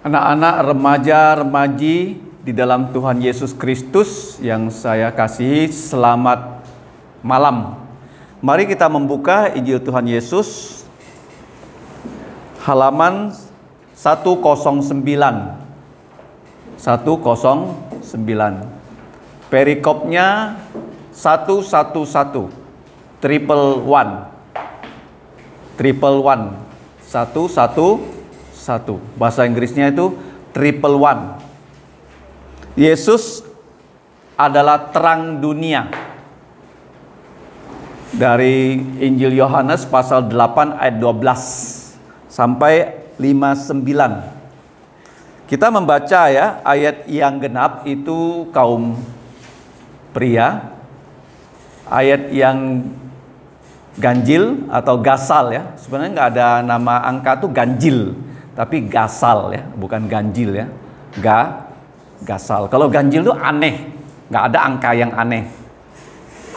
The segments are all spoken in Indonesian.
Anak-anak, remaja-remaji di dalam Tuhan Yesus Kristus yang saya kasihi, selamat malam. Mari kita membuka Injil Tuhan Yesus halaman 109. 109. Perikopnya 111. Triple one. 111. Bahasa Inggrisnya itu triple one. Yesus adalah terang dunia. Dari Injil Yohanes pasal 8 ayat 12 sampai 59. Kita membaca ya, ayat yang genap itu kaum pria. Ayat yang ganjil atau gasal ya. Sebenarnya nggak ada nama angka tuh ganjil, tapi gasal ya, bukan ganjil ya. Gasal. Kalau ganjil tuh aneh, nggak ada angka yang aneh.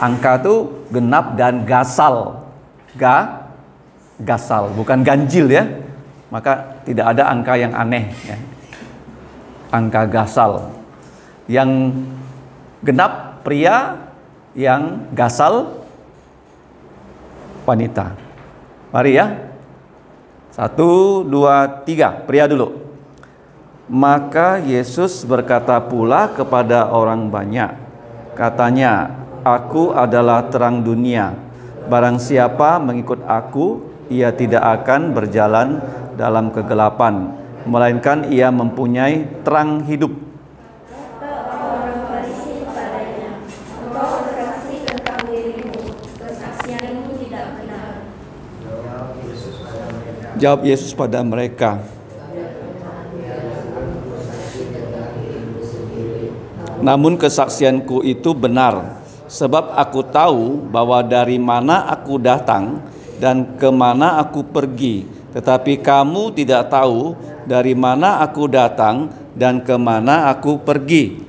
Angka tuh genap dan gasal. Gasal, bukan ganjil ya. Maka tidak ada angka yang aneh ya. Angka gasal. Yang genap pria, yang gasal wanita. Mari ya. 1, 2, 3. Pria dulu. Maka Yesus berkata pula kepada orang banyak. Katanya, aku adalah terang dunia. Barang siapa mengikut aku, ia tidak akan berjalan dalam kegelapan, melainkan ia mempunyai terang hidup. Jawab Yesus pada mereka, namun kesaksianku itu benar, sebab aku tahu bahwa dari mana aku datang dan kemana aku pergi, tetapi kamu tidak tahu dari mana aku datang dan kemana aku pergi.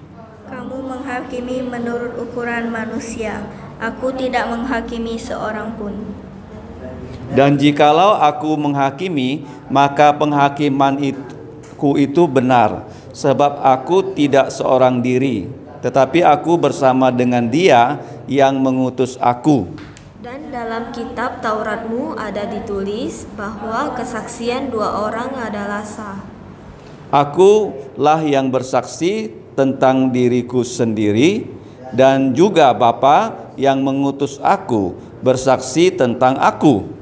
Kamu menghakimi menurut ukuran manusia, aku tidak menghakimi seorang pun. Dan jikalau aku menghakimi, maka penghakimanku itu benar, sebab aku tidak seorang diri, tetapi aku bersama dengan Dia yang mengutus aku. Dan dalam kitab Tauratmu ada ditulis bahwa kesaksian dua orang adalah sah. Akulah yang bersaksi tentang diriku sendiri, dan juga Bapa yang mengutus aku bersaksi tentang aku.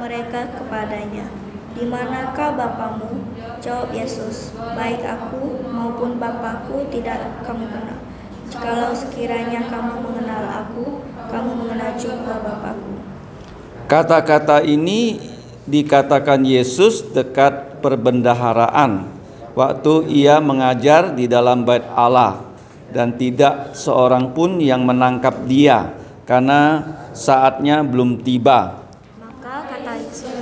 Mereka kepadanya, di manakah Bapamu? Jawab Yesus, baik aku maupun Bapakku tidak kamu kenal. Jikalau sekiranya kamu mengenal aku, kamu mengenal juga Bapakku. Kata-kata ini dikatakan Yesus dekat perbendaharaan, waktu ia mengajar di dalam bait Allah, dan tidak seorang pun yang menangkap dia, karena saatnya belum tiba.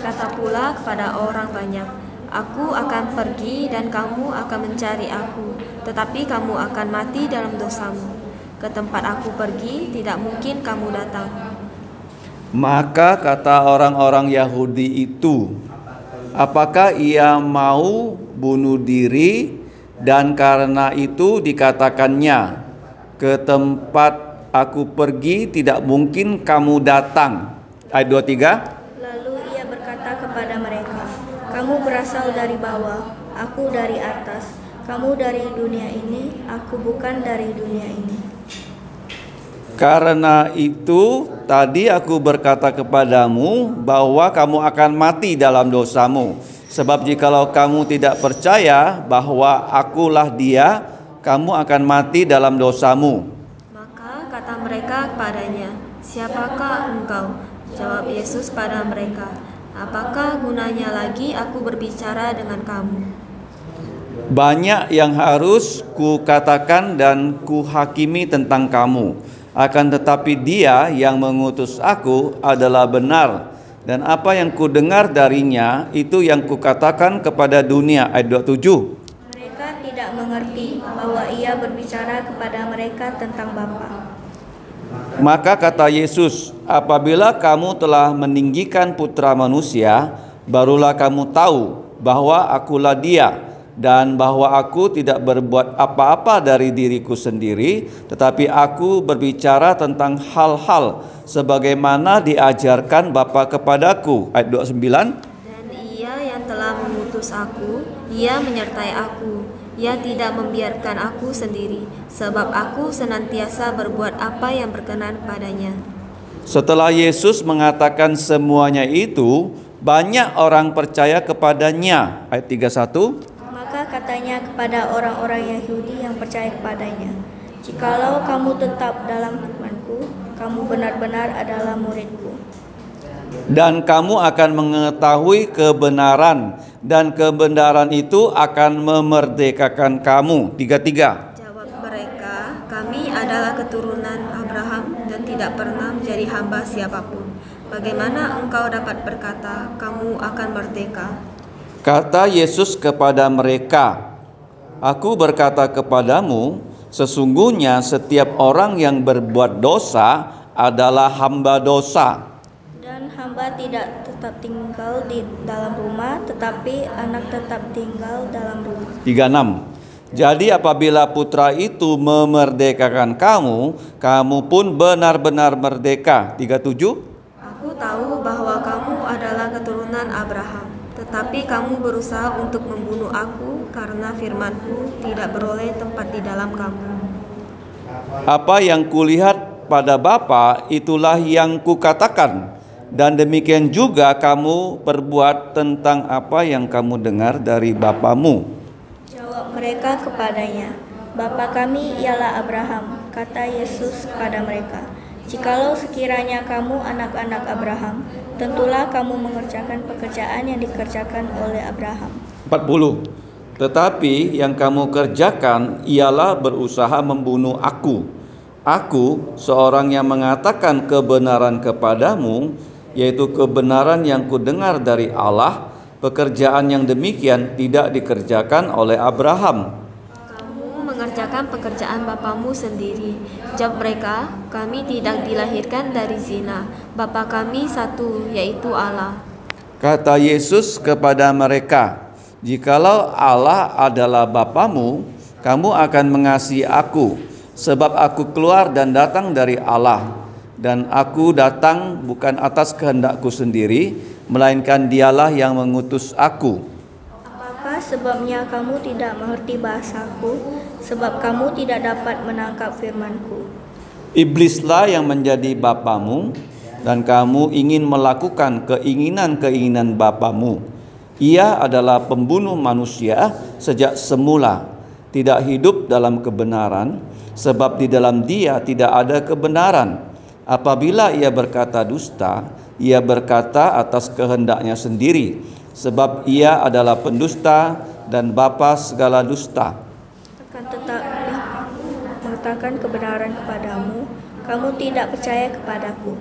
Kata pula kepada orang banyak, aku akan pergi dan kamu akan mencari aku, tetapi kamu akan mati dalam dosamu. Ke tempat aku pergi, tidak mungkin kamu datang. Maka kata orang-orang Yahudi itu, apakah ia mau bunuh diri? Dan karena itu dikatakannya, ke tempat aku pergi, tidak mungkin kamu datang. Ayat 23. Kepada mereka, kamu berasal dari bawah, aku dari atas. Kamu dari dunia ini, aku bukan dari dunia ini. Karena itu tadi aku berkata kepadamu bahwa kamu akan mati dalam dosamu. Sebab jikalau kamu tidak percaya bahwa akulah Dia, kamu akan mati dalam dosamu. Maka kata mereka kepadanya, siapakah engkau? Jawab Yesus pada mereka, apakah gunanya lagi aku berbicara dengan kamu? Banyak yang harus kukatakan dan kuhakimi tentang kamu. Akan tetapi Dia yang mengutus aku adalah benar. Dan apa yang kudengar darinya, itu yang kukatakan kepada dunia. Ayat 27. Mereka tidak mengerti bahwa ia berbicara kepada mereka tentang Bapa. Maka kata Yesus, apabila kamu telah meninggikan Putra Manusia, barulah kamu tahu bahwa akulah Dia, dan bahwa aku tidak berbuat apa-apa dari diriku sendiri, tetapi aku berbicara tentang hal-hal sebagaimana diajarkan Bapa kepadaku. Ayat 29. Dan ia yang telah mengutus aku, ia menyertai aku. Ia tidak membiarkan aku sendiri, sebab aku senantiasa berbuat apa yang berkenan padanya. Setelah Yesus mengatakan semuanya itu, banyak orang percaya kepadanya. Ayat 31. Maka katanya kepada orang-orang Yahudi yang percaya kepadanya, "Jikalau kamu tetap dalam firman-Ku, kamu benar-benar adalah murid-Ku. Dan kamu akan mengetahui kebenaran, dan kebenaran itu akan memerdekakan kamu." 33. Jawab mereka, kami adalah keturunan Abraham dan tidak pernah menjadi hamba siapapun. Bagaimana engkau dapat berkata, kamu akan merdeka? Kata Yesus kepada mereka, "Aku berkata kepadamu, sesungguhnya setiap orang yang berbuat dosa adalah hamba dosa." Dan hamba tidak tetap tinggal di dalam rumah, tetapi anak tetap tinggal dalam rumah." 36. Jadi apabila putra itu memerdekakan kamu, kamu pun benar-benar merdeka. 37. Aku tahu bahwa kamu adalah keturunan Abraham, tetapi kamu berusaha untuk membunuh aku karena firman-Ku tidak beroleh tempat di dalam kamu. Apa yang kulihat pada Bapa, itulah yang kukatakan, dan demikian juga kamu perbuat tentang apa yang kamu dengar dari bapamu. Jawab mereka kepadanya, "Bapa kami ialah Abraham." Kata Yesus kepada mereka, "Jikalau sekiranya kamu anak-anak Abraham, tentulah kamu mengerjakan pekerjaan yang dikerjakan oleh Abraham." 40. Tetapi yang kamu kerjakan ialah berusaha membunuh aku. Aku, seorang yang mengatakan kebenaran kepadamu, yaitu kebenaran yang kudengar dari Allah. Pekerjaan yang demikian tidak dikerjakan oleh Abraham. Kamu mengerjakan pekerjaan bapamu sendiri. Jawab mereka, kami tidak dilahirkan dari zina. Bapa kami satu, yaitu Allah. Kata Yesus kepada mereka, "Jikalau Allah adalah Bapamu, kamu akan mengasihi aku, sebab aku keluar dan datang dari Allah. Dan aku datang bukan atas kehendakku sendiri, melainkan Dialah yang mengutus aku." Apakah sebabnya kamu tidak mengerti bahasaku? Sebab kamu tidak dapat menangkap firman-Ku. Iblislah yang menjadi bapamu, dan kamu ingin melakukan keinginan-keinginan bapamu. Ia adalah pembunuh manusia sejak semula, tidak hidup dalam kebenaran, sebab di dalam dia tidak ada kebenaran. Apabila ia berkata dusta, ia berkata atas kehendaknya sendiri, sebab ia adalah pendusta dan bapa segala dusta. Akan tetapi mengatakan kebenaran kepadamu, kamu tidak percaya kepadaku.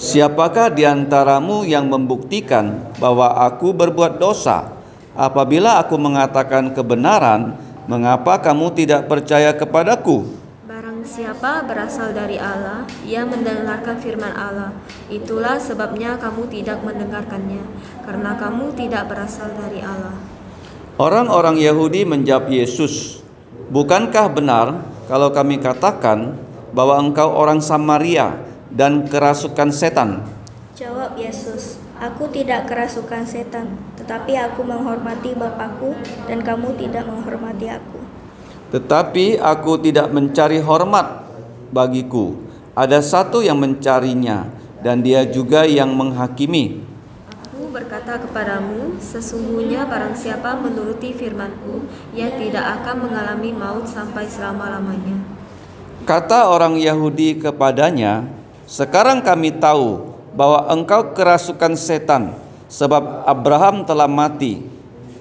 Siapakah di antaramu yang membuktikan bahwa aku berbuat dosa? Apabila aku mengatakan kebenaran, mengapa kamu tidak percaya kepadaku? Barang siapa berasal dari Allah, ia mendengarkan firman Allah. Itulah sebabnya kamu tidak mendengarkannya, karena kamu tidak berasal dari Allah. Orang-orang Yahudi menjawab Yesus, "Bukankah benar kalau kami katakan bahwa engkau orang Samaria dan kerasukan setan?" Jawab Yesus, "Aku tidak kerasukan setan, tetapi aku menghormati Bapakku dan kamu tidak menghormati aku." "Tetapi aku tidak mencari hormat bagiku. Ada satu yang mencarinya, dan dia juga yang menghakimi. Aku berkata kepadamu, sesungguhnya barang siapa menuruti firman-Ku, ia tidak akan mengalami maut sampai selama-lamanya." Kata orang Yahudi kepadanya, "Sekarang kami tahu bahwa engkau kerasukan setan, sebab Abraham telah mati,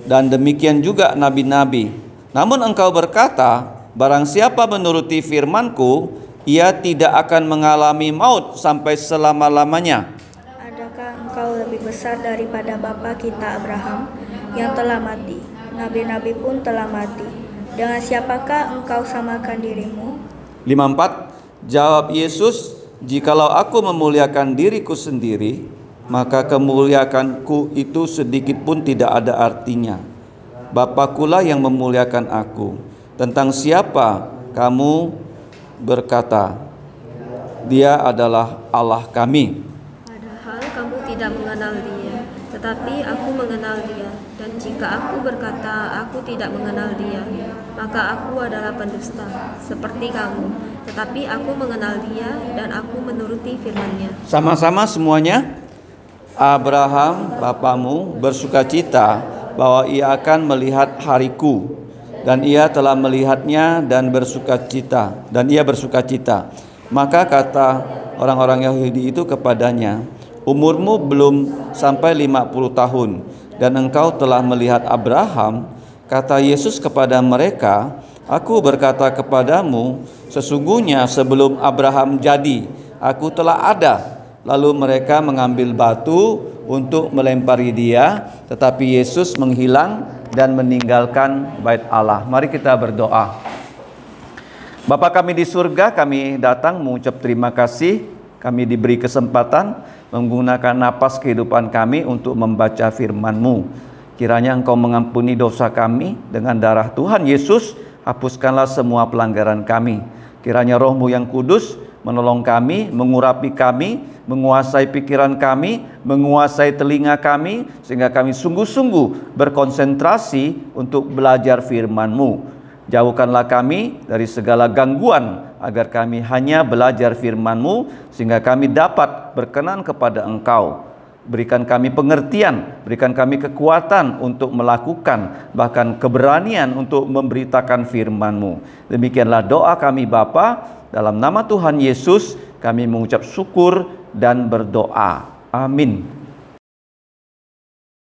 dan demikian juga nabi-nabi. Namun engkau berkata, barang siapa menuruti firman-Ku, ia tidak akan mengalami maut sampai selama-lamanya." Adakah engkau lebih besar daripada bapa kita Abraham yang telah mati? Nabi-nabi pun telah mati. Dengan siapakah engkau samakan dirimu? 54. Jawab Yesus, "Jikalau aku memuliakan diriku sendiri, maka kemuliaanku itu sedikit pun tidak ada artinya. Bapakulah yang memuliakan aku. Tentang siapa kamu berkata, Dia adalah Allah kami? Padahal kamu tidak mengenal Dia, tetapi aku mengenal Dia. Dan jika aku berkata aku tidak mengenal Dia, maka aku adalah pendusta, seperti kamu. Tetapi aku mengenal Dia dan aku menuruti firman-Nya. Sama-sama semuanya. Abraham bapamu bersukacita bahwa ia akan melihat hariku, dan ia telah melihatnya dan ia bersukacita. Maka kata orang-orang Yahudi itu kepadanya, umurmu belum sampai 50 tahun, dan engkau telah melihat Abraham. Kata Yesus kepada mereka, aku berkata kepadamu, sesungguhnya sebelum Abraham jadi, aku telah ada. Lalu mereka mengambil batu untuk melempari dia, tetapi Yesus menghilang dan meninggalkan bait Allah. Mari kita berdoa. Bapa kami di surga, kami datang mengucap terima kasih. Kami diberi kesempatan menggunakan napas kehidupan kami untuk membaca firman-Mu. Kiranya Engkau mengampuni dosa kami dengan darah Tuhan Yesus. Hapuskanlah semua pelanggaran kami. Kiranya Roh-Mu yang kudus menolong kami, mengurapi kami, menguasai pikiran kami, menguasai telinga kami, sehingga kami sungguh-sungguh berkonsentrasi untuk belajar firman-Mu. Jauhkanlah kami dari segala gangguan, agar kami hanya belajar firman-Mu, sehingga kami dapat berkenan kepada Engkau. Berikan kami pengertian, berikan kami kekuatan untuk melakukan, bahkan keberanian untuk memberitakan firman-Mu. Demikianlah doa kami Bapa. Dalam nama Tuhan Yesus kami mengucap syukur dan berdoa. Amin.